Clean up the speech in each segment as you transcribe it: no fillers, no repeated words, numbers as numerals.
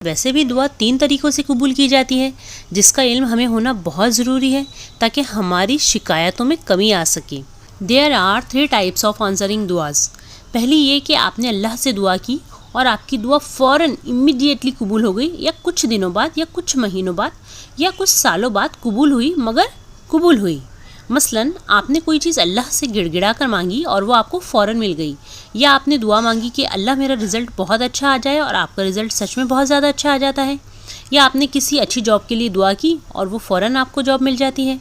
ویسے بھی دعا 3 طریقوں سے قبول کی جاتی ہے، جس کا علم ہمیں ہونا بہت ضروری ہے تاکہ ہماری شکایتوں میں کمی آ سکے۔ There are 3 types of answering duas۔ پہلی یہ کہ آپ نے اللہ سے دعا کی اور آپ کی دعا فوراً امیڈیٹلی قبول ہو گئی، یا کچھ دنوں بعد، یا کچھ مہینوں بعد، یا کچھ سالوں بعد قبول ہوئی، مگر قبول ہوئی۔ مثلاً آپ نے کوئی چیز اللہ سے گڑ گڑا کر مانگی اور وہ آپ کو فوراً مل گئی، یا آپ نے دعا مانگی کہ اللہ میرا رزلٹ بہت اچھا آ جائے اور آپ کا رزلٹ سچ میں بہت زیادہ اچھا آ جاتا ہے، یا آپ نے کسی اچھی جاب کے لیے دعا کی اور وہ فوراً آپ کو جاب مل جاتی ہے،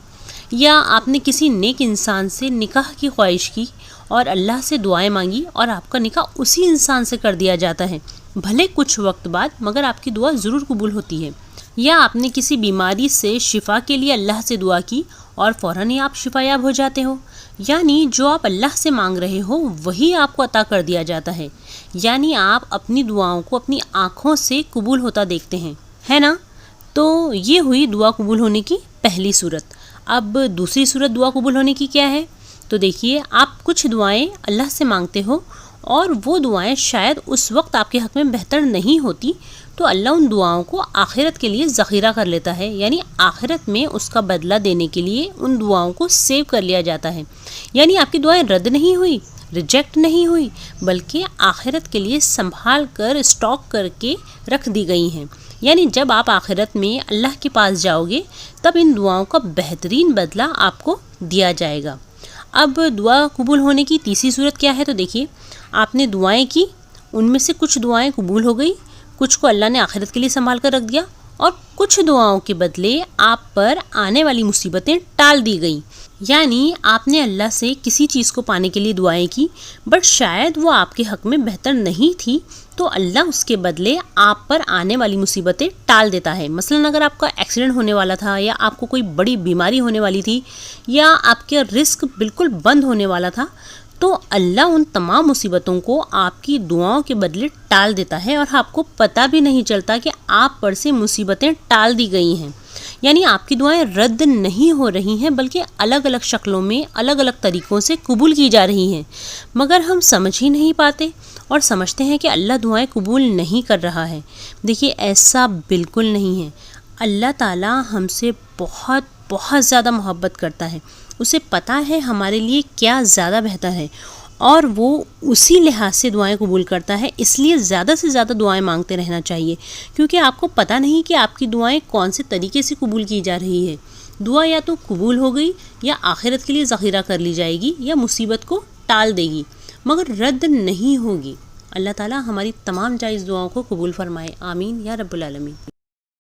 یا آپ نے کسی نیک انسان سے نکاح کی خواہش کی اور اللہ سے دعائیں مانگی اور آپ کا نکاح اسی انسان سے کر دیا جاتا ہے، بھلے کچھ وقت بعد، مگر آپ کی دعا ضرور قبول ہوتی ہے۔ یا آپ نے کسی بیماری سے شفا کے لیے اللہ سے دعا کی اور فوراً ہی آپ شفا یاب ہو جاتے ہو، یعنی جو آپ اللہ سے مانگ رہے ہو وہی آپ کو عطا کر دیا جاتا ہے، یعنی آپ اپنی دعاؤں کو اپنی آنکھوں سے قبول ہوتا دیکھتے ہیں، ہے نا؟ تو یہ ہوئی دعا قبول ہونے کی پہلی صورت۔ اب دوسری صورت دعا قبول ہونے کی کیا ہے؟ تو دیکھیے، آپ کچھ دعائیں اللہ سے مانگتے ہو اور وہ دعائیں شاید اس وقت آپ کے حق میں بہتر نہیں ہوتی، تو اللہ ان دعاؤں کو آخرت کے لیے ذخیرہ کر لیتا ہے، یعنی آخرت میں اس کا بدلہ دینے کے لیے ان دعاؤں کو سیو کر لیا جاتا ہے، یعنی آپ کی دعائیں رد نہیں ہوئی، ریجیکٹ نہیں ہوئی، بلکہ آخرت کے لیے سنبھال کر اسٹاک کر کے رکھ دی گئی ہیں، یعنی جب آپ آخرت میں اللہ کے پاس جاؤ گے تب ان دعاؤں کا بہترین بدلہ آپ کو دیا جائے گا۔ اب دعا قبول ہونے کی تیسری صورت کیا ہے؟ تو دیکھیے، آپ نے دعائیں کی، ان میں سے کچھ دعائیں قبول ہو گئی، کچھ کو اللہ نے آخرت کے لیے سنبھال کر رکھ دیا، اور کچھ دعاؤں کے بدلے آپ پر آنے والی مصیبتیں ٹال دی گئیں، یعنی آپ نے اللہ سے کسی چیز کو پانے کے لیے دعائیں کی، بٹ شاید وہ آپ کے حق میں بہتر نہیں تھی، تو اللہ اس کے بدلے آپ پر آنے والی مصیبتیں ٹال دیتا ہے۔ مثلاً اگر آپ کا ایکسیڈنٹ ہونے والا تھا، یا آپ کو کوئی بڑی بیماری ہونے والی تھی، یا آپ کا رزق بالکل بند ہونے والا تھا، تو اللہ ان تمام مصیبتوں کو آپ کی دعاؤں کے بدلے ٹال دیتا ہے، اور آپ کو پتہ بھی نہیں چلتا کہ آپ پر سے مصیبتیں ٹال دی گئی ہیں، یعنی آپ کی دعائیں رد نہیں ہو رہی ہیں، بلکہ الگ الگ شکلوں میں الگ الگ طریقوں سے قبول کی جا رہی ہیں، مگر ہم سمجھ ہی نہیں پاتے اور سمجھتے ہیں کہ اللہ دعائیں قبول نہیں کر رہا ہے۔ دیکھیے، ایسا بالکل نہیں ہے۔ اللہ تعالیٰ ہم سے بہت بہت زیادہ محبت کرتا ہے، اسے پتہ ہے ہمارے لیے کیا زیادہ بہتر ہے، اور وہ اسی لحاظ سے دعائیں قبول کرتا ہے، اس لیے زیادہ سے زیادہ دعائیں مانگتے رہنا چاہیے، کیونکہ آپ کو پتہ نہیں کہ آپ کی دعائیں کون سے طریقے سے قبول کی جا رہی ہے۔ دعا یا تو قبول ہو گئی، یا آخرت کے لیے ذخیرہ کر لی جائے گی، یا مصیبت کو ٹال دے گی، مگر رد نہیں ہوگی۔ اللہ تعالیٰ ہماری تمام جائز دعاؤں کو قبول فرمائے، آمین یا رب العالمین۔